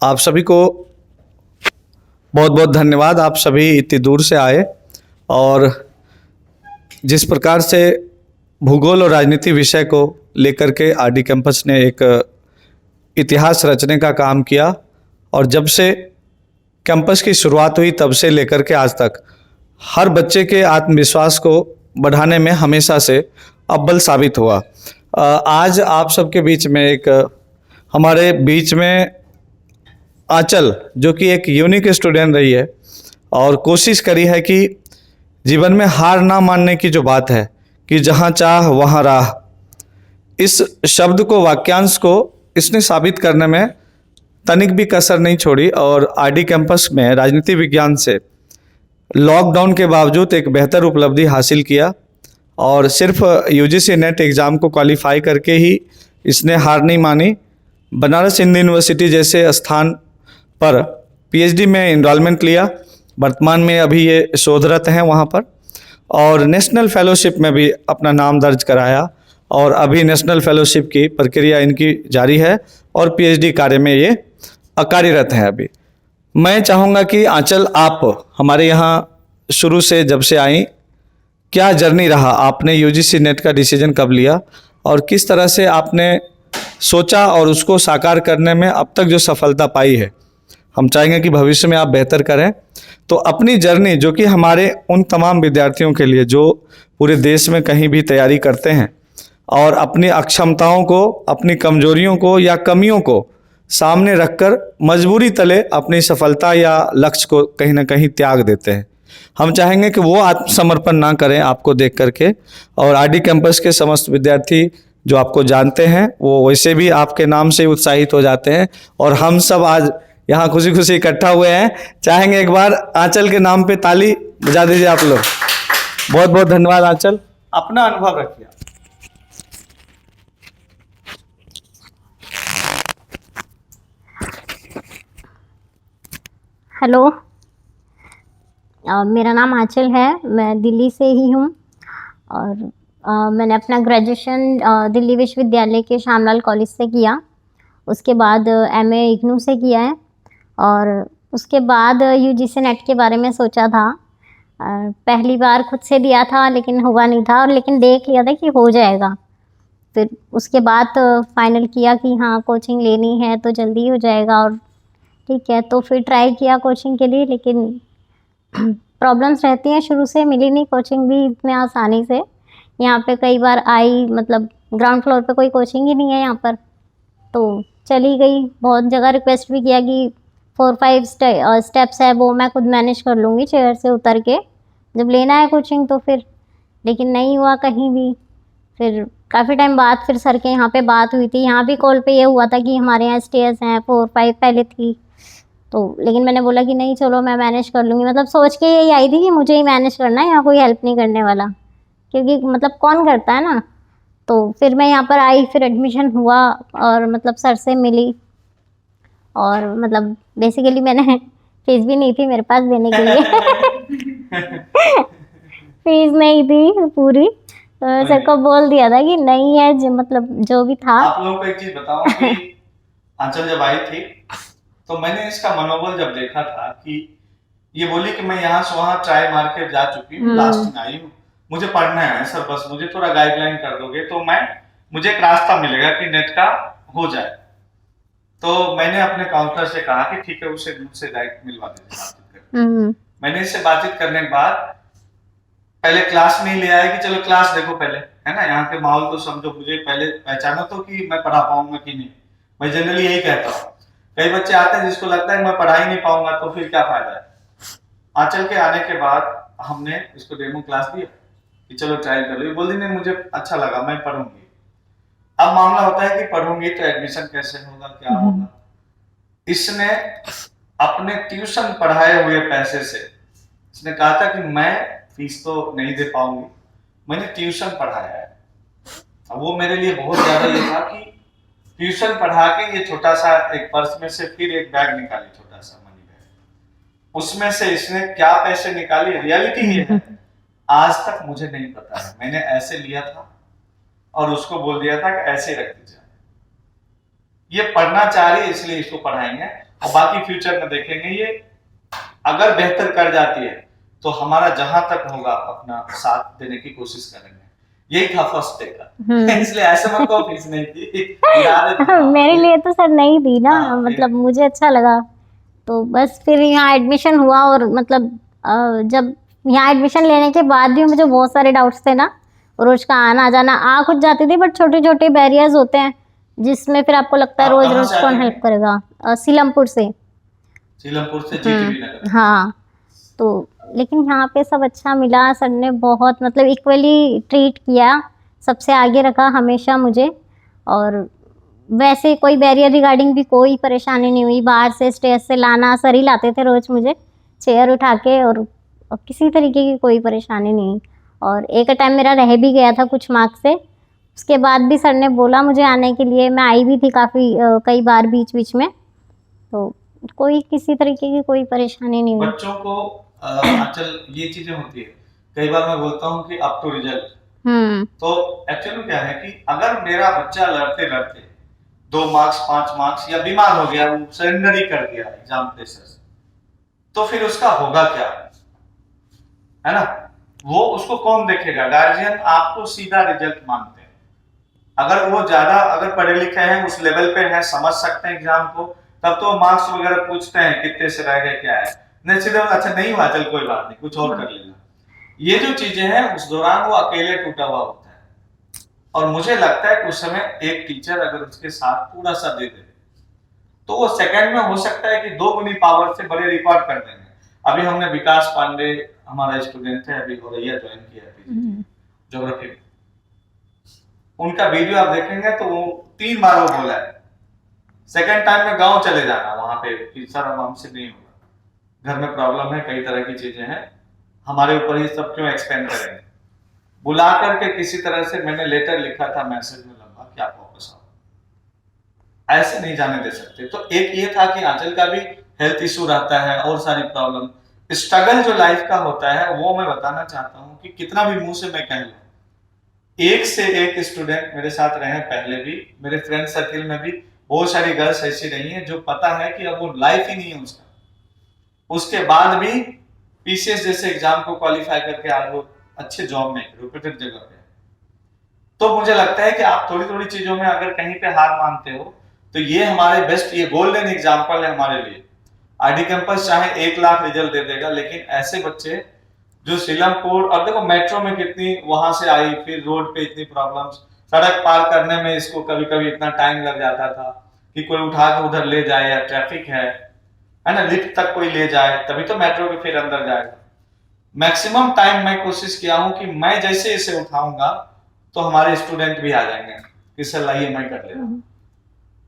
आप सभी को बहुत बहुत धन्यवाद। आप सभी इतनी दूर से आए और जिस प्रकार से भूगोल और राजनीति विषय को लेकर के आरडी कैंपस ने एक इतिहास रचने का काम किया और जब से कैंपस की शुरुआत हुई तब से लेकर के आज तक हर बच्चे के आत्मविश्वास को बढ़ाने में हमेशा से अव्वल साबित हुआ। आज आप सबके बीच में हमारे बीच में आंचल जो कि एक यूनिक स्टूडेंट रही है और कोशिश करी है कि जीवन में हार ना मानने की जो बात है कि जहाँ चाह वहाँ राह, इस शब्द को, वाक्यांश को इसने साबित करने में तनिक भी कसर नहीं छोड़ी और आरडी कैंपस में राजनीति विज्ञान से लॉकडाउन के बावजूद एक बेहतर उपलब्धि हासिल किया और सिर्फ यूजीसी नेट एग्ज़ाम को क्वालिफाई करके ही इसने हार नहीं मानी। बनारस हिंदू यूनिवर्सिटी जैसे स्थान पर पीएचडी में एनरोलमेंट लिया, वर्तमान में अभी ये शोधरत हैं वहाँ पर, और नेशनल फेलोशिप में भी अपना नाम दर्ज कराया और अभी नेशनल फेलोशिप की प्रक्रिया इनकी जारी है और पीएचडी कार्य में ये कार्यरत हैं अभी। मैं चाहूँगा कि आंचल, आप हमारे यहाँ शुरू से जब से आई, क्या जर्नी रहा, आपने यूजीसी नेट का डिसीजन कब लिया और किस तरह से आपने सोचा और उसको साकार करने में अब तक जो सफलता पाई है, हम चाहेंगे कि भविष्य में आप बेहतर करें। तो अपनी जर्नी जो कि हमारे उन तमाम विद्यार्थियों के लिए जो पूरे देश में कहीं भी तैयारी करते हैं और अपनी अक्षमताओं को, अपनी कमजोरियों को या कमियों को सामने रखकर मजबूरी तले अपनी सफलता या लक्ष्य को कहीं ना कहीं त्याग देते हैं, हम चाहेंगे कि वो आत्मसमर्पण ना करें आपको देख करके। और आरडी कैंपस के समस्त विद्यार्थी जो आपको जानते हैं वो वैसे भी आपके नाम से उत्साहित हो जाते हैं और हम सब आज यहाँ खुशी खुशी इकट्ठा हुए हैं। चाहेंगे एक बार आंचल के नाम पे ताली बजा दीजिए आप लोग। बहुत बहुत धन्यवाद आंचल, अपना अनुभव रखिए। हेलो, मेरा नाम आंचल है, मैं दिल्ली से ही हूँ और मैंने अपना ग्रेजुएशन दिल्ली विश्वविद्यालय के श्यामलाल कॉलेज से किया। उसके बाद एमए इग्नू से किया है और उसके बाद यूजीसी नेट के बारे में सोचा था। पहली बार खुद से दिया था लेकिन हुआ नहीं था, और लेकिन देख लिया था कि हो जाएगा। फिर उसके बाद फाइनल किया कि हाँ कोचिंग लेनी है तो जल्दी हो जाएगा और ठीक है, तो फिर ट्राई किया कोचिंग के लिए, लेकिन प्रॉब्लम्स रहती हैं, शुरू से मिली नहीं कोचिंग भी इतने आसानी से। यहाँ पे कई बार आई, मतलब ग्राउंड फ्लोर पे कोई कोचिंग ही नहीं है यहाँ पर, तो चली गई। बहुत जगह रिक्वेस्ट भी किया कि 4-5 स्टेप्स है वो मैं खुद मैनेज कर लूँगी चेयर से उतर के, जब लेना है कोचिंग तो फिर, लेकिन नहीं हुआ कहीं भी। फिर काफ़ी टाइम बाद फिर सर के यहाँ पे बात हुई थी, यहाँ भी कॉल पे ये हुआ था कि हमारे यहाँ स्टेयर्स हैं 4-5 पहले थी, तो लेकिन मैंने बोला कि नहीं चलो मैं मैनेज कर लूँगी, मतलब सोच के यही आई थी कि मुझे ही मैनेज करना है, यहाँ कोई हेल्प नहीं करने वाला, क्योंकि मतलब कौन करता है ना। तो फिर मैं यहाँ पर आई, फिर एडमिशन हुआ और मतलब सर से मिली और मतलब बेसिकली मैंने फीस भी नहीं थी मेरे पास देने के लिए फीस नहीं थी पूरी, तो सर को बोल दिया था कि नहीं है, मतलब जो भी था। आप लोगों को एक चीज बताऊं कि आंचल जब आई थी तो मैंने इसका मनोबल जब देखा था कि ये बोली कि मैं यहाँ से वहाँ ट्राई मार के जा चुकी हूँ, लास्ट में आई हूँ, मुझे पढ़ना है सर, बस मुझे थोड़ा गाइडलाइन कर दोगे तो मुझे एक रास्ता मिलेगा कि नेट का हो जाए। तो मैंने अपने काउंसलर से कहा कि ठीक है, उसे मुझसे डायरेक्ट मिलवा दीजिए। मैंने इससे बातचीत करने के बाद पहले क्लास में ही ले आया कि चलो क्लास देखो पहले, है ना, यहाँ के माहौल को समझो, मुझे पहले पहचानो तो कि मैं पढ़ा पाऊंगा कि नहीं। मैं जनरली यही कहता हूँ, कई बच्चे आते हैं जिसको लगता है मैं पढ़ा ही नहीं पाऊंगा तो फिर क्या फायदा है। आंचल के आने के बाद हमने इसको डेमो क्लास दिया कि चलो ट्रायल कर लो, बोल दी नहीं मुझे अच्छा लगा, मैं पढ़ूंगी। अब मामला होता है कि पढ़ूंगी तो एडमिशन कैसे होगा, क्या होगा। इसने अपने ट्यूशन पढ़ाए हुए पैसे से इसने कहा था कि मैं फीस तो नहीं दे पाऊंगी, मैंने ट्यूशन पढ़ाया है। अब वो मेरे लिए बहुत ज्यादा ये था कि ट्यूशन पढ़ा के ये छोटा सा एक पर्स में से फिर एक बैग निकाली, छोटा सा मनी बैग, उसमें से इसने क्या पैसे निकाली, रियलिटी ये है आज तक मुझे नहीं पता है। मैंने ऐसे लिया था और उसको बोल दिया था कि ऐसे रख दीजिए, ये पढ़ना चाह रही है इसलिए इसको पढ़ाएंगे। और बाकी फ्यूचर में देखेंगे। ये अगर बेहतर कर जाती है तो हमारा जहां तक होगा अपना साथ देने की कोशिश करेंगे। यही था फर्स्ट डे का। इसलिए ऐसे मत कहो फीस नहीं थी, याद है मेरे लिए तो सर नहीं थी ना, हाँ, मतलब मुझे अच्छा लगा तो बस फिर यहाँ एडमिशन हुआ। और मतलब जब यहाँ एडमिशन लेने के बाद भी मुझे बहुत सारे डाउट्स थे ना, रोज का आना जाना आ खुद जाती थी, बट छोटे छोटे बैरियर्स होते हैं जिसमें फिर आपको लगता है आप रोज कहाँ रोज से कौन आते हेल्प हैं? करेगा। सीलमपुर से। सीलमपुर से जीटीबी नगर। हाँ, तो लेकिन यहाँ पे सब अच्छा मिला। सर ने बहुत मतलब इक्वली ट्रीट किया, सबसे आगे रखा हमेशा मुझे। और वैसे कोई बैरियर रिगार्डिंग भी कोई परेशानी नहीं हुई। बाहर से स्टेज से लाना, सर ही लाते थे रोज मुझे चेयर उठा के, और किसी तरीके की कोई परेशानी नहीं। और एक टाइम मेरा रह भी गया था कुछ मार्क्स से, उसके बाद भी सर ने बोला मुझे आने के लिए। मैं आई भी थी काफ़ी कई बार बीच बीच में, तो कोई किसी तरीके की कोई परेशानी नहीं हुई। बच्चों को आजकल ये चीजें होती है, कई बार मैं बोलता हूँ कि अप टू रिजल्ट। तो एक्चुअली क्या है कि अगर मेरा बच्चा लड़ते लड़ते 2 मार्क्स 5 मार्क्स या बीमार हो गया, वो सरेंडर ही कर दिया एग्जाम प्रेशर से, तो फिर उसका होगा क्या, है ना? वो उसको कौन देखेगा? गार्जियन आपको सीधा रिजल्ट मांगते हैं। अगर वो ज्यादा अगर पढ़े लिखे हैं, उस लेवल पे हैं, समझ सकते हैं एग्जाम को, तब तो मार्क्स वगैरह पूछते हैं कितने से रह गए क्या है, नहीं सीधे अच्छा नहीं हुआ चल कोई बात नहीं कुछ और कर लेना। ये जो चीजें हैं उस दौरान वो अकेले टूटा हुआ होता है। और मुझे लगता है कि उस समय एक टीचर अगर उसके साथ थोड़ा सा दे दे तो वो सेकंड में हो सकता है कि 2 गुनी पावर से बड़े रिकॉर्ड कर देंगे। अभी हमने विकास पांडे हमारा स्टूडेंट है, अभी औरैया ज्वाइन किया ज्योग्राफी में। उनका वीडियो आप देखेंगे तो वो 3 बार वो बोला है सेकंड टाइम में गांव चले जाना वहां पे कि सर अब हमसे नहीं होगा, घर में प्रॉब्लम है, कई तरह की चीजें हैं, हमारे ऊपर ही सब क्यों एक्सपेंड करेंगे। बुला करके किसी तरह से मैंने लेटर लिखा था मैसेज में लंबा कि आप वापस आओ, ऐसे नहीं जाने दे सकते। तो एक ये था कि आंचल का भी हेल्थ इशू रहता है और सारी प्रॉब्लम, स्ट्रगल जो लाइफ का होता है वो मैं बताना चाहता हूँ कि कितना भी मुंह से मैं कह लूं, एक से एक स्टूडेंट मेरे साथ रहे पहले भी, मेरे फ्रेंड सर्किल में भी बहुत सारी गर्ल्स ऐसी रही हैं जो पता है कि अब वो लाइफ ही नहीं है उसका, उसके बाद भी पीसीएस जैसे एग्जाम को क्वालिफाई करके आज वो अच्छे जॉब में रेप्यूटेड जगह पे। तो मुझे लगता है कि आप थोड़ी थोड़ी चीजों में अगर कहीं पे हार मानते हो तो ये हमारे बेस्ट, ये गोल्डन एग्जाम्पल है हमारे लिए। आईडी कैंपस चाहे 1 लाख रिजल्ट दे देगा, लेकिन ऐसे बच्चे जो सीलमपुर, अब देखो मेट्रो में कितनी वहां से आई, फिर रोड पे इतनी प्रॉब्लम्स, सड़क पार करने में इसको कभी कभी इतना टाइम लग जाता था कि कोई उठा के उधर ले जाए, या ट्रैफिक है ना, लिफ्ट तक कोई ले जाए तभी तो मेट्रो के फिर अंदर जाएगा। मैक्सिमम टाइम मैं कोशिश किया हूं कि मैं जैसे इसे उठाऊंगा तो हमारे स्टूडेंट भी आ जाएंगे कि सर लाइए मैं कर लेता हूं,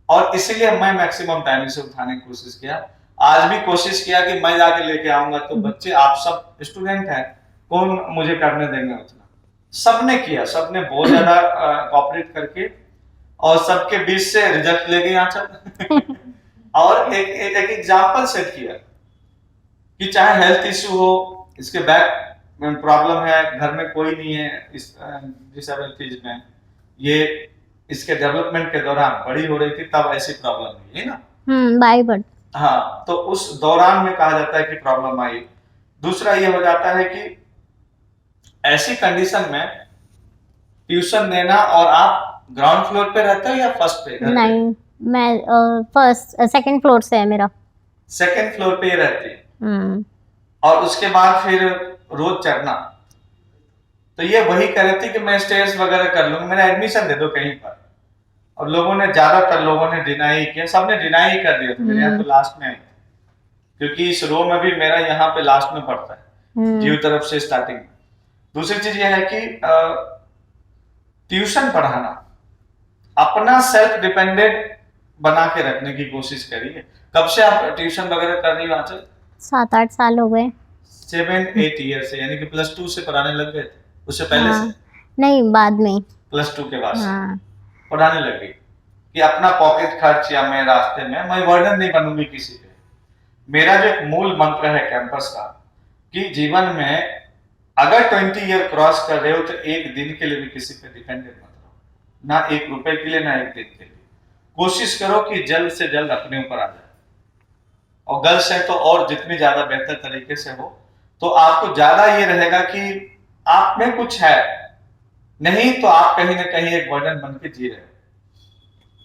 और इसीलिए मैं मैक्सिमम टाइम इसे उठाने की कोशिश किया। आज भी कोशिश किया कि मैं जाके लेके आऊंगा, तो बच्चे आप सब स्टूडेंट हैं, कौन मुझे करने देंगे उतना। सबने किया, सबने बहुत ज्यादा कॉपरेट करके, और सबके बीच से रिजल्ट ले गए आंचल। और एक एग्जाम्पल सेट किया कि चाहे हेल्थ इश्यू हो, इसके बैक प्रॉब्लम है, घर में कोई नहीं है इस डिसेबिलिटीज में, ये इसके डेवलपमेंट के दौरान बड़ी हो रही थी तब ऐसी प्रॉब्लम हुई है ना, बाय बर्थ। हाँ, तो उस दौरान में कहा जाता है कि प्रॉब्लम आई। दूसरा ये हो जाता है कि ऐसी कंडीशन में ट्यूशन देना, और आप ग्राउंड फ्लोर पे रहते हो या फर्स्ट पे? नहीं, मैं फर्स्ट सेकंड फ्लोर से है मेरा। सेकंड फ्लोर पे ही रहती है, और उसके बाद फिर रोज चढ़ना। तो ये वही कह रही थी कि मैं स्टेयर्स वगैरह कर लूंगा, मेरा एडमिशन दे दो कहीं पर। और लोगों ने, ज्यादातर लोगों ने डिनाई किया, सबने डिनाई ही कर दिया था। मेरे यहाँ तो लास्ट में आई, क्योंकि इस रो में भी मेरा यहाँ पे लास्ट में पड़ता है, जीव तरफ से स्टार्टिंग में। दूसरी चीज यह है कि ट्यूशन पढ़ाना, अपना सेल्फ डिपेंडेंट बना के रखने की कोशिश करिए। कब से आप ट्यूशन वगैरह कर रही हो आंचल? 7-8 साल हो गए। 7-8 ईयर से, यानी कि +2 से पढ़ाने लग गए थे? उससे पहले से? नहीं, बाद में। +2 के बाद से पढ़ाने लग गई कि अपना पॉकेट खर्च, या मैं रास्ते में मैं वर्डन नहीं बनूंगी किसी पे। मेरा जो एक मूल मंत्र है कैंपस का कि जीवन में अगर 20 ईयर क्रॉस कर रहे हो तो एक दिन के लिए भी किसी पे डिपेंडेंट मत रहो, ना 1 रुपए के लिए, ना 1 दिन के लिए। कोशिश करो कि जल्द से जल्द अपने ऊपर आ जाए। और गर्ल्स हैं तो और जितनी ज्यादा बेहतर तरीके से हो, तो आपको ज्यादा ये रहेगा कि आप में कुछ है, नहीं तो आप कहीं ना कहीं एक बर्डन बन के जी रहे हो।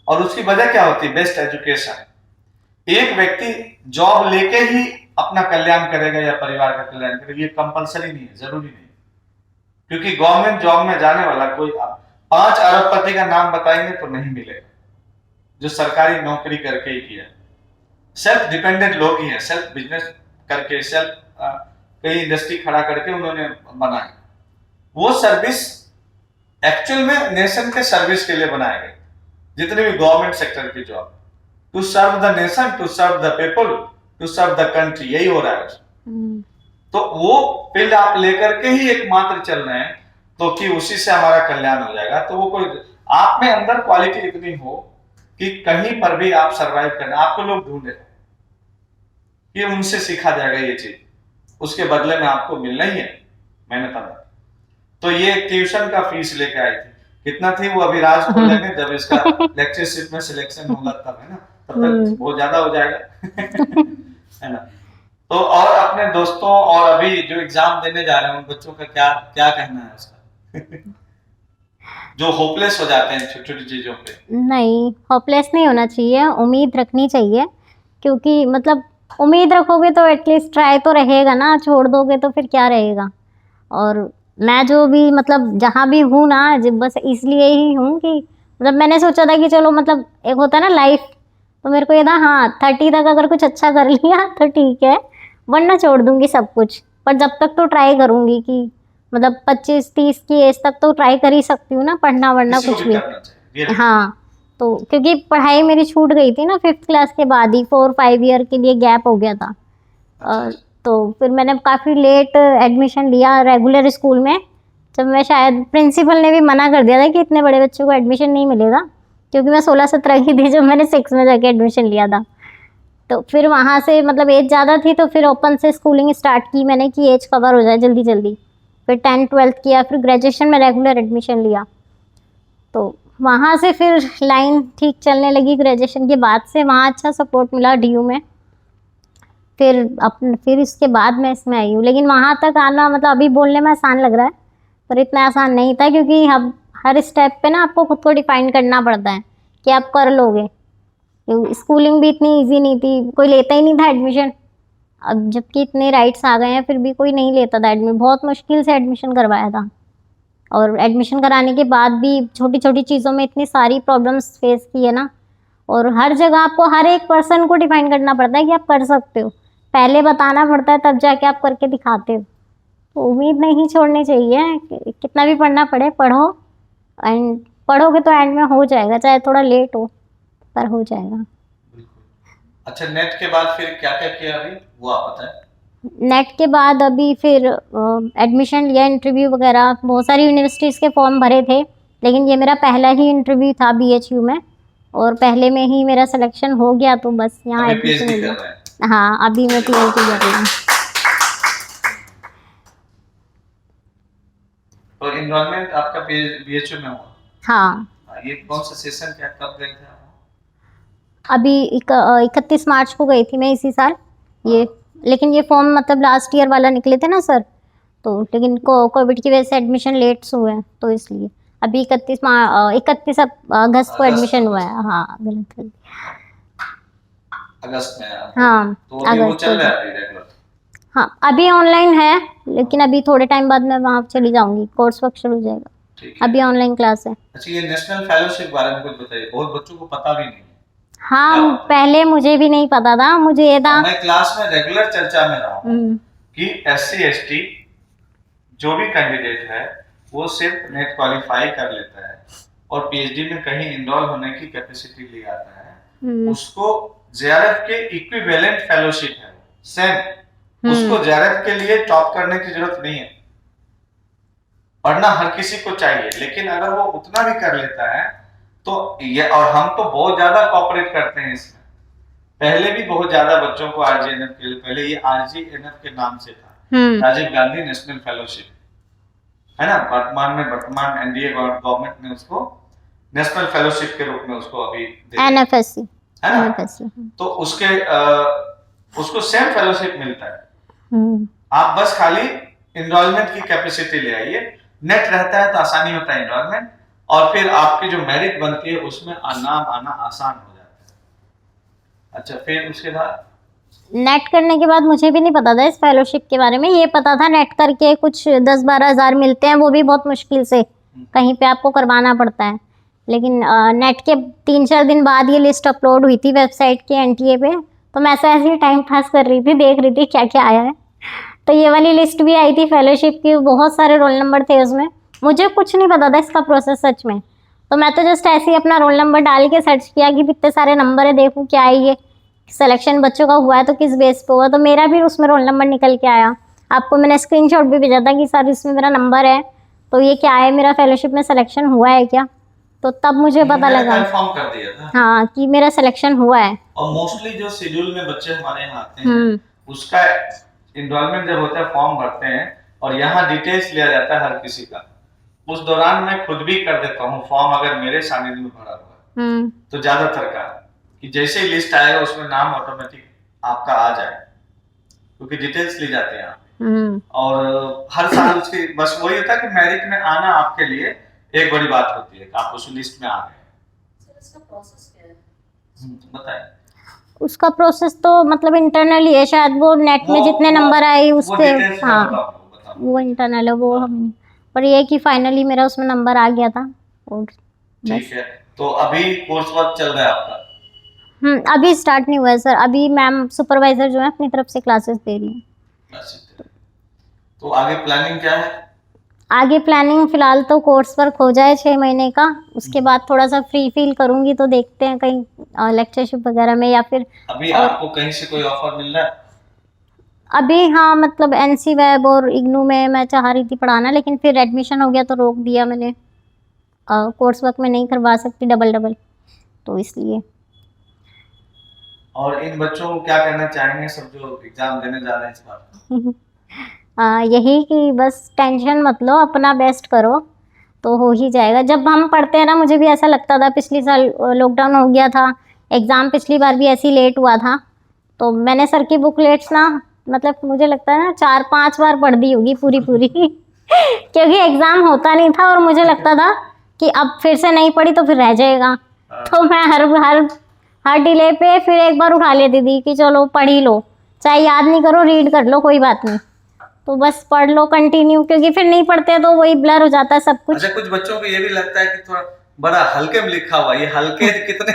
और उसकी वजह क्या होती है? Best education. एक व्यक्ति जॉब लेके ही अपना कल्याण करेगा या परिवार का कल्याण करेगा, ये कंपलसरी नहीं है, जरूरी नहीं, क्योंकि गवर्नमेंट जॉब में जाने वाला कोई 5 अरबपति का नाम बताएंगे तो नहीं मिलेगा जो सरकारी नौकरी करके ही किया। सेल्फ डिपेंडेंट लोग ही हैं, सेल्फ बिजनेस करके, सेल्फ कई इंडस्ट्री खड़ा करके उन्होंने बनाया। वो सर्विस एक्चुअल में नेशन के सर्विस के लिए बनाए गए, जितने भी गवर्नमेंट सेक्टर की job, to serve the nation, to serve the people, to serve the country, यही हो रहा है। तो वो फील्ड आप लेकर के ही एकमात्र चल रहे हैं, तो कि उसी से हमारा कल्याण हो जाएगा। तो वो कोई आप में अंदर क्वालिटी इतनी हो कि कहीं पर भी आप सरवाइव करना, आपको लोग ढूंढे कि उनसे सीखा जाएगा ये चीज, उसके बदले में आपको मिलना ही है मेहनत में। तो ये ट्यूशन का फीस लेके आई थी, कितना थी वो अभी राज खोलेंगे जब इसका लेक्चरशिप में सिलेक्शन होगा तब, है ना, तब तक बहुत ज्यादा हो जाएगा है ना। तो और अपने दोस्तों और अभी जो एग्जाम देने जा रहे हैं उन बच्चों का क्या क्या कहना है उसका जो होपलेस हो जाते हैं छोटी छोटी चीजों पे? नहीं, होपलेस नहीं होना चाहिए, उम्मीद रखनी चाहिए, क्योंकि मतलब उम्मीद रखोगे तो एटलीस्ट ट्राई तो रहेगा ना, छोड़ दोगे तो फिर क्या रहेगा। और मैं जो भी मतलब जहाँ भी हूँ ना, जब बस इसलिए ही हूँ कि मतलब मैंने सोचा था कि चलो मतलब एक होता है ना लाइफ, तो मेरे को ये था हाँ 30 तक अगर कुछ अच्छा कर लिया तो ठीक है, वरना छोड़ दूंगी सब कुछ। पर जब तक तो ट्राई करूंगी कि मतलब 25-30 की एज तक तो ट्राई कर ही सकती हूँ ना, पढ़ना वरना किसी को कुछ भी भी। करना चाहिए, ये हाँ, तो क्योंकि पढ़ाई मेरी छूट गई थी ना 5th क्लास के बाद ही, 4-5 ईयर के लिए गैप हो गया था। और तो फिर मैंने काफ़ी लेट एडमिशन लिया रेगुलर स्कूल में, जब मैं शायद प्रिंसिपल ने भी मना कर दिया था कि इतने बड़े बच्चों को एडमिशन नहीं मिलेगा, क्योंकि मैं 16-17 की थी जब मैंने 6 में जाके एडमिशन लिया था। तो फिर वहाँ से मतलब एज ज़्यादा थी, तो फिर ओपन से स्कूलिंग स्टार्ट की मैंने कि एज कवर हो जाए जल्दी जल्दी। फिर 10th-12th किया, फिर ग्रेजुएशन में रेगुलर एडमिशन लिया। तो वहाँ से फिर लाइन ठीक चलने लगी ग्रेजुएशन के बाद से, वहाँ अच्छा सपोर्ट मिला DU में। फिर इसके बाद मैं इसमें आई हूँ, लेकिन वहाँ तक आना मतलब अभी बोलने में आसान लग रहा है, पर इतना आसान नहीं था, क्योंकि हम हर स्टेप पे ना आपको खुद को डिफाइन करना पड़ता है कि आप कर लोगे। स्कूलिंग भी इतनी इजी नहीं थी, कोई लेता ही नहीं था एडमिशन। अब जबकि इतने राइट्स आ गए हैं फिर भी कोई नहीं लेता था एडमिशन, बहुत मुश्किल से एडमिशन करवाया था। और एडमिशन कराने के बाद भी छोटी छोटी चीज़ों में इतनी सारी प्रॉब्लम्स फेस की है ना, और हर जगह आपको हर एक पर्सन को डिफाइन करना पड़ता है कि आप कर सकते हो, पहले बताना पड़ता है तब जाके आप करके दिखाते हो। तो उम्मीद नहीं छोड़नी चाहिए, कितना भी पढ़ना पड़े पढ़ो, एंड पढ़ोगे तो एंड में हो जाएगा, चाहे थोड़ा लेट हो पर हो जाएगा। बिल्कुल। अच्छा, नेट के बाद फिर क्या क्या किया अभी वो आप बताएं। नेट के बाद अभी फिर एडमिशन लिया, इंटरव्यू वगैरह बहुत सारी यूनिवर्सिटीज़ के फॉर्म भरे थे, लेकिन ये मेरा पहला ही इंटरव्यू था BHU में, और पहले में ही मेरा सिलेक्शन हो गया, तो बस यहाँ अभी एडमिशन PhD लिया। कर रहे हैं? हाँ, अभी मैं PhD कर रही हूँ। तो इन्वायरमेंट आपका BHU में हुआ? हाँ, ये कौन सा सेशन, क्या कब गए थे आप? अभी 31 मार्च को गई थी मैं इसी साल ये, लेकिन ये फॉर्म मतलब लास्ट ईयर वाला निकले थे ना सर, तो लेकिन कोविड की वजह से एडमिशन लेट्स हुए हैं, तो इसलिए अभी 31 अगस्त को एडमिशन हुआ है। हाँ, गलत अगस्त में आप? हाँ, तो अभी वो अगस्त चल को। रहा है अभी रेगुलर? हाँ, अभी ऑनलाइन है, लेकिन अभी थोड़े टाइम बाद मैं वहाँ चली जाऊँगी, कोर्स वर्क शुरू हो जाएगा। ठीक है। अभी ऑनलाइन क्लास है। अच्छा, ये नेशनल फेलोशिप बारे में कुछ बताइए, बहुत बच्चों को पता भी नहीं है। हाँ, पहले मुझे भी नहीं पता था, मुझे ये था मैं क्लास में रेगुलर चर्चा में रहा हूँ हम्म, कि SC/ST जो भी कैंडिडेट है वो सिर्फ नेट क्वालिफाई कर लेता है और PhD में कहीं इनरोल होने की कैपेसिटी ले आता है, उसको JRF के इक्विवेलेंट फेलोशिप है, सेम। उसको JRF के लिए टॉप करने की जरूरत नहीं है, पढ़ना हर किसी को चाहिए, लेकिन अगर वो उतना भी कर लेता है तो ये, और हम तो बहुत ज्यादा कॉपरेट करते हैं इसमें, पहले भी बहुत ज्यादा बच्चों को RGNF के लिए, पहले ये RGNF के नाम से था, राजीव गांधी नेशनल फेलोशिप, है ना। वर्तमान NDA गवर्नमेंट ने उसको नेशनल फेलोशिप के रूप में उसको अभी NFSC, है ना। तो उसके उसको सेम फेलोशिप मिलता है। हम्म, आप बस खाली इनरोलमेंट की कैपेसिटी ले आइए, नेट रहता है तो आसानी होता है इनरोलमेंट, और फिर आपकी जो मेरिट बनती है उसमें नाम आना आसान हो जाता है। अच्छा, फिर उसके बाद नेट करने के बाद मुझे भी नहीं पता था इस फेलोशिप के बारे में। ये पता था नेट करके कुछ 10-12 हज़ार मिलते हैं, वो भी बहुत मुश्किल से कहीं पे आपको करवाना पड़ता है। लेकिन नेट के 3-4 दिन बाद ये लिस्ट अपलोड हुई थी वेबसाइट के एनटीए पे, तो मैं ऐसे ऐसे ही टाइम पास कर रही थी, देख रही थी क्या क्या आया है। तो ये वाली लिस्ट भी आई थी फेलोशिप की, बहुत सारे रोल नंबर थे उसमें। मुझे कुछ नहीं पता था इसका प्रोसेस सच में, तो मैं तो जस्ट ऐसे ही अपना रोल नंबर डाल के सर्च किया कि इतने सारे नंबर है, देखूँ क्या है ये, सिलेक्शन बच्चों का हुआ है तो किस बेस पे हुआ। तो मेरा भी उसमें रोल नंबर निकल के आया। आपको मैंने स्क्रीनशॉट भी भेजा था कि सर इसमें मेरा नंबर है, तो ये क्या है, मेरा फेलोशिप में सिलेक्शन हुआ है क्या। तो तब मुझे पता लगा, कंफर्म कर दिया था। हाँ, कि मेरा सिलेक्शन हुआ है। और मोस्टली जो शेड्यूल में बच्चे हमारे यहाँ आते हैं, हम्म, उसका इनरोलमेंट जब होता है, फॉर्म भरते हैं और यहाँ डिटेल्स लिया जाता है हर किसी का। उस दौरान मैं खुद भी कर देता हूँ फॉर्म, अगर मेरे सानिध्य में भरा हुआ है तो ज्यादातर का, कि जैसे ही लिस्ट आएगा उसमें नाम ऑटोमेटिक आपका आ जाए, क्योंकि डिटेल्स ली जाते हैं यहाँ पे। और हर साल उसकी बस वही होता है कि मेरिट में आना आपके लिए एक बड़ी बात होती है कि आप उस लिस्ट में आ गए। सर इसका प्रोसेस क्या है? बताएं। उसका प्रोसेस तो मतलब इंटरनली है शायद, वो नेट में जितने नंबर आए उससे, हाँ वो इंटरनल है, वो हम, पर ये है कि फाइनली मेरा उसमें नंबर आ गया था। और ठीक है, तो अभी कोर्स वर्क चल रहा है आपका? अभी स्टार्ट नहीं हुआ है सर, अभी मैम सुपरवाइजर जो है अपनी तरफ से क्लासेस दे रही हैं। तो आगे प्लानिंग क्या है? आगे प्लानिंग फिलहाल तो कोर्स वर्क हो जाए 6 महीने का, उसके बाद थोड़ा सा फ्री फील करूंगी, तो देखते हैं कहीं लेक्चरशिप वगैरह में, या फिर अभी आपको कहीं से कोई ऑफर मिल रहा है? अभी हाँ, मतलब एनसी वेब और इग्नू में मैं चाह रही थी पढ़ाना, लेकिन फिर एडमिशन हो गया तो रोक दिया मैंने। कोर्स वर्क में नहीं करवा सकती डबल, तो इसलिए। और इन बच्चों को क्या कहना चाहेंगे सब जो एग्जाम देने जा रहे हैं इस बार? यही कि बस टेंशन मत लो, अपना बेस्ट करो तो हो ही जाएगा। जब हम पढ़ते हैं ना, मुझे भी ऐसा लगता था, पिछली साल लॉकडाउन हो गया था, एग्ज़ाम पिछली बार भी ऐसे ही लेट हुआ था, तो मैंने सर की बुकलेट्स ना, मतलब मुझे लगता है ना 4-5 बार पढ़ दी होगी पूरी क्योंकि एग्ज़ाम होता नहीं था और मुझे लगता था कि अब फिर से नहीं पढ़ी तो फिर रह जाएगा। तो मैं हर डिले पे फिर एक बार उठा लेती थी कि चलो पढ़ ही लो, चाहे याद नहीं करो, रीड कर लो, कोई बात नहीं, तो बस पढ़ लो कंटिन्यू, क्योंकि फिर नहीं पढ़ते तो वही ब्लर हो जाता है सब कुछ। अच्छा, कुछ बच्चों को ये भी लगता है कि थोड़ा बड़ा हल्के में लिखा हुआ, ये हल्के कितने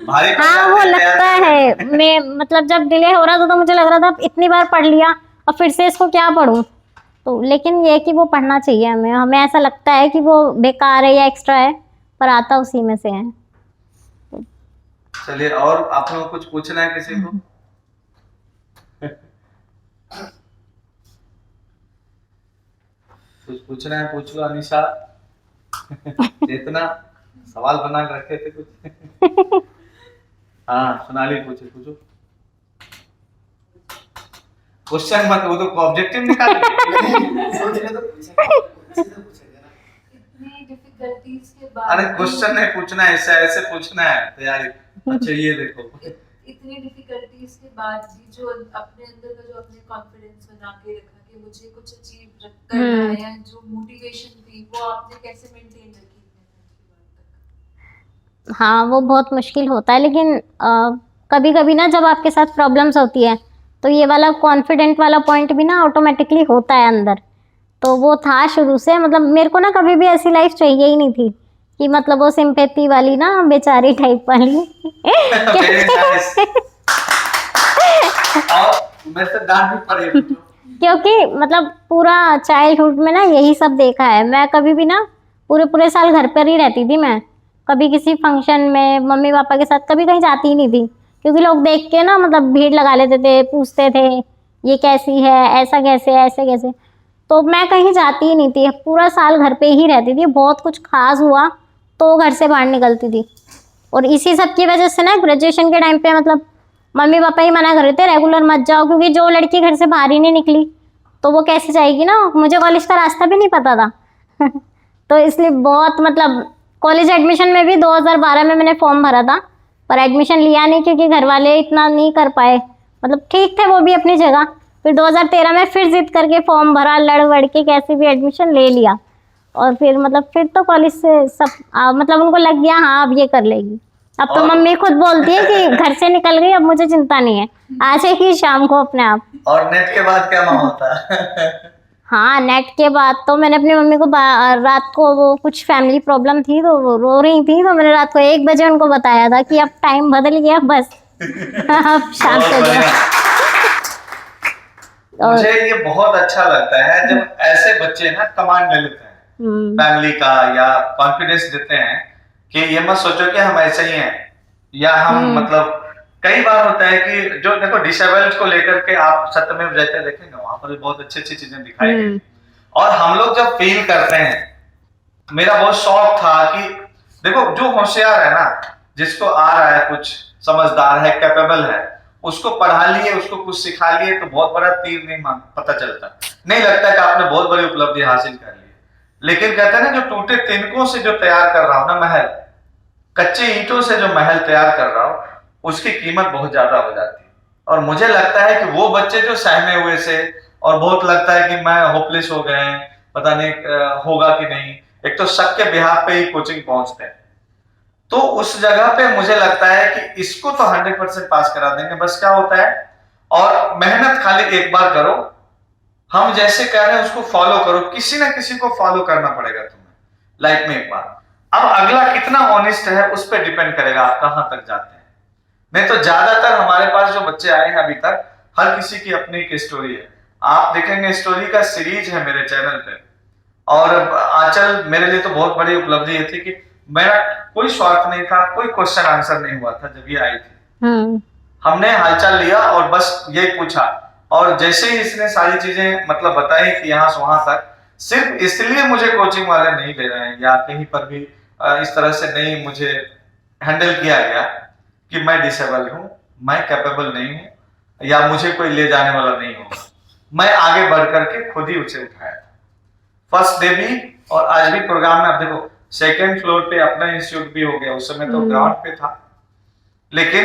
भारी पड़ हाँ, जाते वो हैं लगता यार। है। मैं मतलब जब डिले हो रहा था तो मुझे लग रहा था इतनी बार पढ़ लिया और फिर से इसको क्या पढूं, तो लेकिन ये कि वो पढ़ना चाहिए हमें ऐसा लगता है कि वो बेकार है या एक्स्ट्रा है, पर आता उसी में से है। चलिए, और आप लोगों को कुछ पूछना है किसी को? कुछ पूछना है पूछ लो अनिशा। इतना सवाल बना के रखे थे कुछ। हाँ, सोनाली पूछो। क्वेश्चन मत, वो तो ऑब्जेक्टिव निकाल डिफिकल्टीज के बाद, अरे क्वेश्चन नहीं पूछना है, ऐसे पूछना है तैयारी। अच्छा, ये देखो, इतनी डिफिकल्टीज के बाद भी जो अपने अंदर का जो अपने कॉन्फिडेंस बना के रखा कि मुझे कुछ अचीव करना है, या जो मोटिवेशन थी वो आपने कैसे मेंटेन रखी तक? हाँ, वो बहुत मुश्किल होता है, लेकिन कभी कभी ना जब आपके साथ प्रॉब्लम्स होती है तो ये वाला कॉन्फिडेंट वाला पॉइंट भी ना ऑटोमेटिकली होता है अंदर, तो वो था शुरू से। मतलब मेरे को ना कभी भी ऐसी लाइफ चाहिए ही नहीं थी कि मतलब वो सिंपैथी वाली ना, बेचारी टाइप वाली। मेरे से डांट भी पड़ी। क्योंकि मतलब पूरा चाइल्डहुड में ना यही सब देखा है। मैं कभी भी ना पूरे साल घर पर ही रहती थी, मैं कभी किसी फंक्शन में मम्मी पापा के साथ कभी कहीं जाती ही नहीं थी, क्योंकि लोग देख के ना मतलब भीड़ लगा लेते थे, पूछते थे ये कैसी है, ऐसा कैसे, ऐसे कैसे, तो मैं कहीं जाती ही नहीं थी, पूरा साल घर पे ही रहती थी। बहुत कुछ खास हुआ तो घर से बाहर निकलती थी, और इसी सब की वजह से ना ग्रेजुएशन के टाइम पे मतलब मम्मी पापा ही मना कर रहे थे रेगुलर मत जाओ, क्योंकि जो लड़की घर से बाहर ही नहीं निकली तो वो कैसे जाएगी ना। मुझे कॉलेज का रास्ता भी नहीं पता था तो इसलिए बहुत मतलब कॉलेज एडमिशन में भी 2012 में मैंने फॉर्म भरा था, पर एडमिशन लिया नहीं क्योंकि घर वाले इतना नहीं कर पाए। मतलब ठीक थे वो भी अपनी जगह। फिर 2013 में फिर जिद करके फॉर्म भरा, लड़ वड़ के कैसे भी एडमिशन ले लिया। और फिर मतलब फिर तो कॉलेज से सब मतलब उनको लग गया हाँ अब ये कर लेगी। अब तो और- मम्मी खुद बोलती है कि घर से निकल गई, अब मुझे चिंता नहीं है, आ जाएगी शाम को अपने आप। और नेट के बाद क्या माहौल था? हाँ, नेट के बाद तो मैंने अपनी मम्मी को रात को, वो कुछ फैमिली प्रॉब्लम थी तो वो रो रही थी, तो मैंने रात को 1 बजे उनको बताया था कि अब टाइम बदल गया बस अब शांत बहुत हो बढ़िया। जाओ। मुझे ये बहुत अच्छा लगता है जब ऐसे बच्चे ना कमांड ले लेते हैं फैमिली का, या कॉन्फिडेंस देते हैं कि ये मत सोचो कि हम ऐसे ही हैं, या हम मतलब कई बार होता है कि जो देखो डिसेबल्ड को लेकर के आप सत्यमेव जयते देखेंगे, वहां पर भी बहुत अच्छी अच्छी चीजें दिखाई गई। और हम लोग जब फील करते हैं, मेरा बहुत शौक था कि देखो जो होशियार है ना, जिसको आ रहा है, कुछ समझदार है, कैपेबल है, उसको पढ़ा लिए, उसको कुछ सिखा लिए तो बहुत बड़ा तीर नहीं पता चलता, नहीं लगता कि आपने बहुत बड़ी उपलब्धि हासिल कर ली। लेकिन कहते हैं ना, जो टूटे तिनकों से जो तैयार कर रहा हूं ना महल, कच्चे ईंटों से जो महल तैयार कर रहा हूं, उसकी कीमत बहुत ज्यादा हो जाती है। और मुझे लगता है कि वो बच्चे जो सहमे हुए से, और बहुत लगता है कि मैं होपलेस हो गए हैं, पता नहीं होगा कि नहीं, एक तो शक के बिहार पे ही कोचिंग पहुंचते हैं, तो उस जगह पे मुझे लगता है कि इसको तो 100% पास करा देंगे। बस क्या होता है, और मेहनत खाली एक बार करो, हम जैसे कह रहे हैं उसको फॉलो करो, किसी ना किसी को फॉलो करना पड़ेगा तुम्हें लाइफ में एक बार। अब अगला कितना ऑनेस्ट है उस पर डिपेंड करेगा आप कहां तक जाते हैं। नहीं तो ज्यादातर हमारे पास जो बच्चे आए हैं अभी तक, हर किसी की अपनी एक स्टोरी है। आप देखेंगे स्टोरी का सीरीज है मेरे चैनल पे। और आंचल मेरे लिए तो बहुत बड़ी उपलब्धि ये थी कि मेरा कोई स्वार्थ नहीं था, कोई क्वेश्चन आंसर नहीं हुआ था जब ये आई थी। हमने हालचाल लिया और बस ये पूछा, और जैसे ही इसने सारी चीजें मतलब बताई कि यहाँ से वहां तक, सिर्फ इसलिए मुझे कोचिंग वाले नहीं दे रहे हैं या कहीं पर भी इस तरह से नहीं मुझे हैंडल किया गया कि मैं डिसेबल हूं, मैं कैपेबल नहीं हूं, या मुझे कोई ले जाने वाला नहीं होगा। मैं आगे बढ़ करके खुद ही उसे उठाया था। फर्स्ट डे भी और आज भी प्रोग्राम में, आप देखो सेकेंड फ्लोर पे अपना इंस्टीट्यूट भी हो गया, उस समय तो ग्राउंड पे था, लेकिन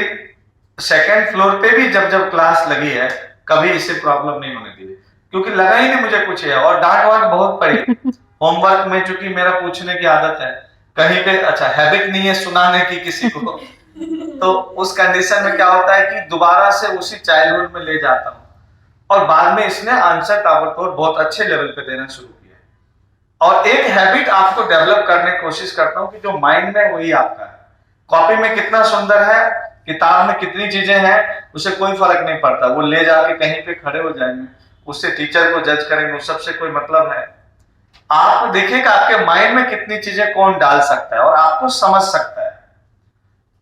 सेकेंड फ्लोर पे भी जब जब क्लास लगी है कभी इसे प्रॉब्लम नहीं होने दी, क्योंकि लगा ही नहीं मुझे कुछ है। और डांट वाट बहुत पड़ी होमवर्क में, चूंकि मेरा पूछने की आदत है, कहीं पे अच्छा हैबिट नहीं है सुनाने की किसी को तो उस कंडीशन में क्या होता है कि दोबारा से उसी चाइल्डहुड में ले जाता हूँ। और बाद में इसने आंसर ताबड़तोड़ बहुत अच्छे लेवल पे देना शुरू किया। और एक हैबिट आपको डेवलप करने की कोशिश करता हूँ कि जो माइंड में वही आपका है। कॉपी में कितना सुंदर है, किताब में कितनी चीजें हैं, उसे कोई फर्क नहीं पड़ता। वो ले जाके कहीं पे खड़े हो जाएंगे, उससे टीचर को जज करेंगे, उस सबसे कोई मतलब है। आप देखिएगा आपके माइंड में कितनी चीजें कौन डाल सकता है और आपको समझ सकता है।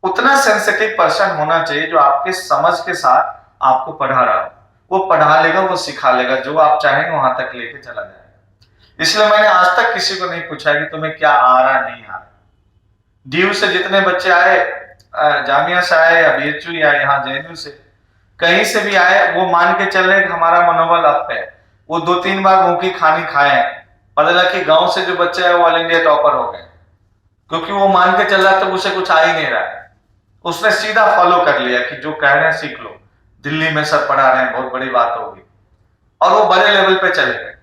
उतना सेंसिटिव पर्सन होना चाहिए जो आपके समझ के साथ आपको पढ़ा रहा हो। वो पढ़ा लेगा, वो सिखा लेगा, जो आप चाहेंगे वहां तक लेके चला जाएगा। इसलिए मैंने आज तक किसी को नहीं पूछा कि तुम्हें क्या आ रहा नहीं आ रहा। डीयू से जितने बच्चे आए, जामिया से आए या बीएचयू या यहाँ जेएनयू से, कहीं से भी आए, वो मान के चल रहे हमारा मनोबल अप है। वो 2-3 बार मुंह की खानी खाए हैं, पता लगा कि गांव से जो बच्चे है वो ऑल इंडिया टॉपर हो गए, क्योंकि वो मान के चल रहा था उसे कुछ आ ही नहीं रहा है। उसने सीधा फॉलो कर लिया कि जो कह रहे हैं सीख लो, दिल्ली में सर पढ़ा रहे हैं, बहुत बड़ी बात होगी, और वो बड़े लेवल पे चले गए।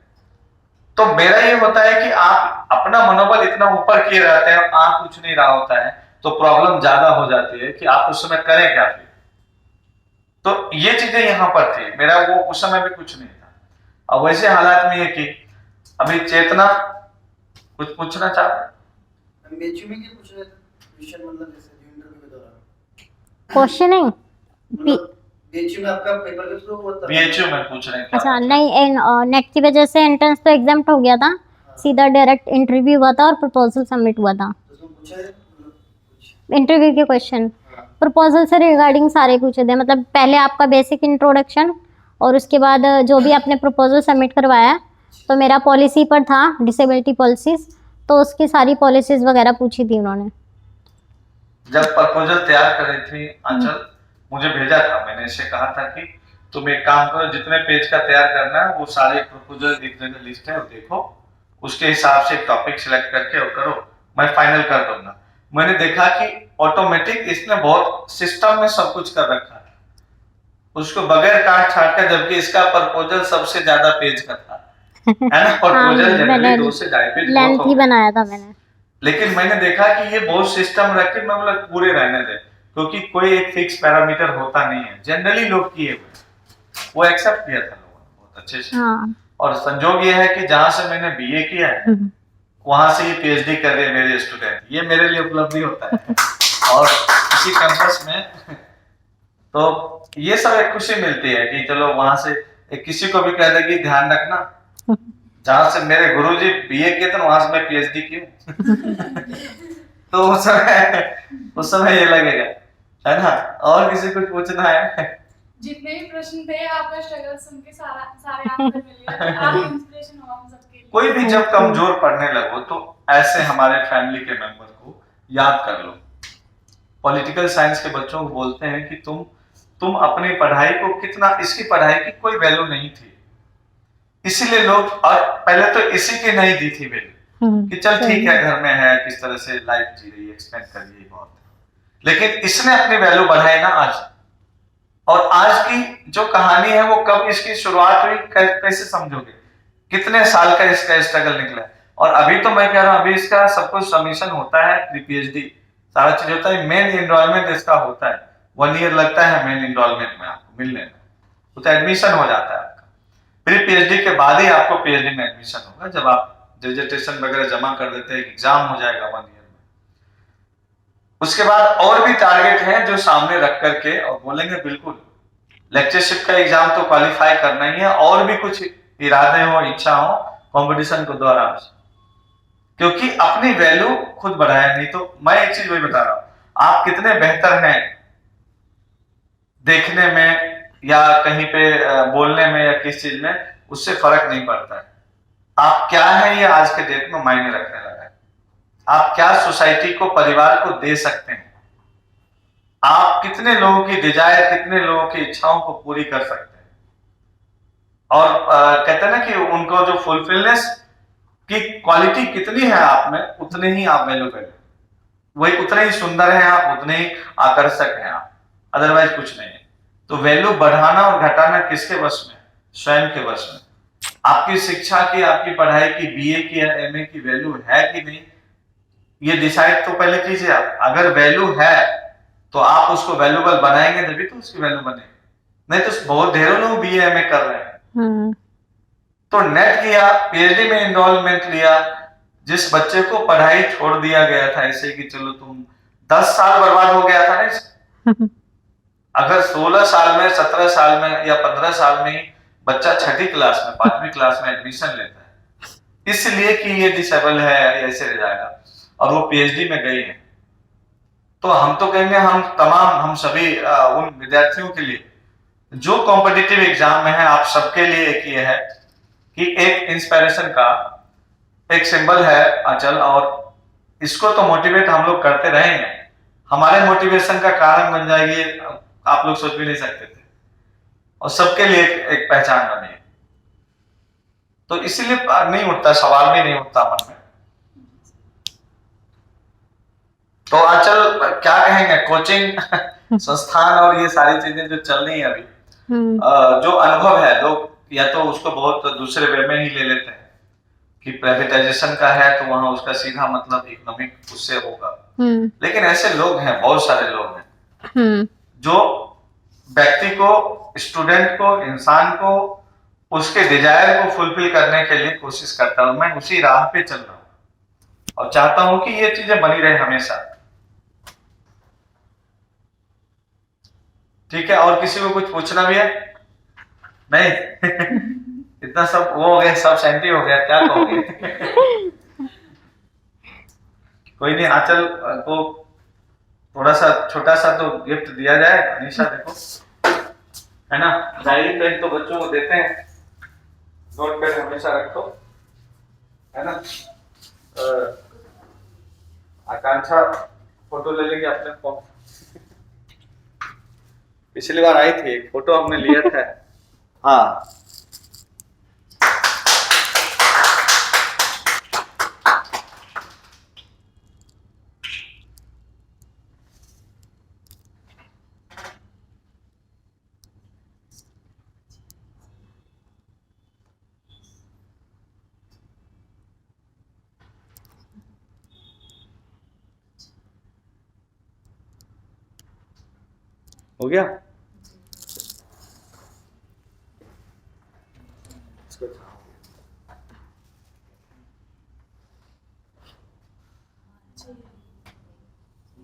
तो मेरा ये होता है कि आप अपना मनोबल इतना ऊपर किए रहते हैं, आप कुछ नहीं रहा होता है तो प्रॉब्लम ज्यादा हो जाती है कि आप उस समय करें क्या फिर। तो ये चीजें यहाँ पर थी, मेरा वो उस समय भी कुछ नहीं था। अब वैसे हालात में ये कि अभी चेतना कुछ पूछना चाहते, क्वेश्चनिंग बीएचयू में आपका पेपर के थ्रू हुआ था? बीएचयू में पूछ रहे हैं क्या? अच्छा नहीं, नेट की वजह से एंट्रेंस तो एग्जाम हो गया था, सीधा डायरेक्ट इंटरव्यू हुआ था और प्रपोजल सबमिट हुआ था। तो उसमें पूछा है कुछ? इंटरव्यू के क्वेश्चन प्रपोजल से रिगार्डिंग सारे पूछे थे, मतलब पहले आपका बेसिक इंट्रोडक्शन, और उसके बाद जो भी आपने प्रपोजल सबमिट करवाया, तो मेरा पॉलिसी पर था डिसेबिलिटी पॉलिसीज, तो उसकी सारी पॉलिसीज वगैरह पूछी थी उन्होंने। जब प्रपोजल तैयार कर रही थी आंचल, मुझे भेजा था, मैंने इसे कहा था कि तुम एक काम करो, जितने पेज का तैयार करना है वो सारे प्रपोजल एक जगह लिस्ट है, और देखो उसके हिसाब से टॉपिक सिलेक्ट करके और करो, मैं फाइनल कर दूंगा। मैंने देखा कि ऑटोमेटिक इसने बहुत सिस्टम में सब कुछ कर रखा है। उसको बगैर काट छाट का, जबकि इसका प्रपोजल सबसे ज्यादा पेज का था, है ना। प्रपोजल हाँ, जनरली मैंने 2 से 2.5 पेज बहुत लेंथ हो ही गए। बनाया था मैंने। लेकिन मैंने देखा कि ये बहुत सिस्टम रख के, मैं बोला पूरे रहने दे, क्योंकि कोई एक फिक्स पैरामीटर होता नहीं है, जनरली लोग किए हुए, वो एक्सेप्ट किया था लोगों ने बहुत अच्छे से। हाँ। और संजोग ये है कि जहां से मैंने बीए किया है वहां से ये पीएचडी कर रहे हैं मेरे स्टूडेंट, ये मेरे लिए उपलब्धि होता है। और इसी कैंपस में तो ये सब एक खुशी मिलती है कि चलो वहां से एक किसी को भी कह दे कि ध्यान रखना, जहां से मेरे गुरुजी बीए किए थे वहां से मैं पीएचडी की हूँ। तो उस समय ये लगेगा, है ना। और किसी कुछ पूछना है? जितने भी प्रश्न थे आपका स्ट्रगल सुन के सारे आंसर मिल गए, आप इंस्पिरेशन हो हम सबके लिए। कोई भी जब कमजोर पढ़ने लगो तो ऐसे हमारे फैमिली के मेंबर को याद कर लो। पॉलिटिकल साइंस के बच्चों को बोलते हैं कि तुम अपनी पढ़ाई को कितना, इसकी पढ़ाई की कोई वैल्यू नहीं थी, इसीलिए लोग, और पहले तो इसी की नहीं दी थी वैल्यू कि चल ठीक है घर में है, किस तरह से लाइफ जी रही है, एक्सपेंड कर रही है बहुत, लेकिन इसने अपनी वैल्यू बढ़ाई ना आज। और आज की जो कहानी है वो कब इसकी शुरुआत हुई, कैसे समझोगे, कितने साल का इसका स्ट्रगल निकला है। और अभी तो मैं कह रहा हूं, अभी इसका सब कुछ सबमिशन होता है, प्री पीएचडी सारा चीज होता है, मेन एनरोलमेंट इसका होता है, 1 ईयर लगता है मेन एनरोलमेंट में आपको मिलने में, तो एडमिशन हो जाता है आपका। प्री पीएचडी के बाद ही आपको पीएचडी में एडमिशन होगा, जब आप डिसर्टेशन वगैरह जमा कर देते हैं, एग्जाम हो जाएगा 1 ईयर में। उसके बाद और भी टारगेट हैं जो सामने रख करके, और बोलेंगे बिल्कुल लेक्चरशिप का एग्जाम तो क्वालिफाई करना ही है, और भी कुछ इरादे हो, इच्छा हो कंपटीशन को दौरान, क्योंकि अपनी वैल्यू खुद बढ़ाया। नहीं तो मैं एक चीज वही बता रहा हूं, आप कितने बेहतर हैं देखने में या कहीं पे बोलने में या किस चीज में, उससे फर्क नहीं पड़ता है। आप क्या है ये आज के डेट में मायने रखने लगा है। आप क्या सोसाइटी को, परिवार को दे सकते हैं, आप कितने लोगों की डिजायर, कितने लोगों की इच्छाओं को पूरी कर सकते हैं। और कहते हैं ना कि उनको जो फुलफिलनेस की क्वालिटी कितनी है आप में, उतने ही आप वैल्यूएबल हैं, वही उतने ही सुंदर हैं आप, उतने ही आकर्षक हैं आप, अदरवाइज कुछ नहीं है। तो वैल्यू बढ़ाना और घटाना किसके वश में? स्वयं के वश में। आपकी शिक्षा की, आपकी पढ़ाई की, बीए की या एमए की वैल्यू है कि नहीं, ये डिसाइड तो पहले कीजिए आप। अगर वैल्यू है तो आप उसको वैल्यूबल बनाएंगे, तभी तो उसकी वैल्यू बनेगी। नहीं तो बहुत ढेरों लोग बीए एमए कर रहे हैं, तो नेट किया, पीएचडी में एनरोलमेंट लिया, जिस बच्चे को पढ़ाई छोड़ दिया गया था ऐसे कि चलो तुम 10 साल बर्बाद हो गया था ना। अगर 16 साल में, 17 साल में या 15 साल में ही बच्चा 6ठी क्लास में, 5वीं क्लास में एडमिशन लेता है इसलिए कि ये डिसेबल है, ऐसे रह जाएगा, और वो पीएचडी में गई है, तो हम तो कहेंगे, हम सभी उन विद्यार्थियों के लिए जो कॉम्पिटिटिव एग्जाम में है, आप सबके लिए एक ये है कि एक इंस्पिरेशन का एक सिंबल है अचल, और इसको तो मोटिवेट हम लोग करते रहेंगे, हमारे मोटिवेशन का कारण बन जाएगी, आप लोग सोच भी नहीं सकते थे, और सबके लिए एक पहचान बनी। तो इसीलिए नहीं उठता सवाल, भी नहीं उठता मन में। तो आंचल क्या कहेंगे, कोचिंग संस्थान और ये सारी चीजें जो चल रही है अभी, जो अनुभव है, लोग या तो उसको बहुत दूसरे वे में ही ले लेते हैं कि प्राइवेटाइजेशन का है तो वहां उसका सीधा मतलब इकोनॉमिक उससे होगा, लेकिन ऐसे लोग हैं, बहुत सारे लोग हैं जो व्यक्ति को, स्टूडेंट को, इंसान को उसके डिजायर को फुलफिल करने के लिए कोशिश करता हूं। मैं उसी राह पे चल रहा हूं और चाहता हूं कि ये चीजें बनी रहे हमेशा। ठीक है, और किसी को कुछ पूछना भी है? नहीं? इतना सब वो हो गया, सब शांति हो गया, क्या कहोगे? कोई नहीं, आंचल को थोड़ा सा छोटा सा तो गिफ्ट दिया जाए। अनीशा देखो, है ना, डायरी पेन तो बच्चों को देते हैं, नोट पेन हमेशा रखो, है ना। आकांक्षा फोटो ले लेंगे अपने फोन, पिछली बार आई थी, एक फोटो हमने लिया था। हाँ, हो गया? जी।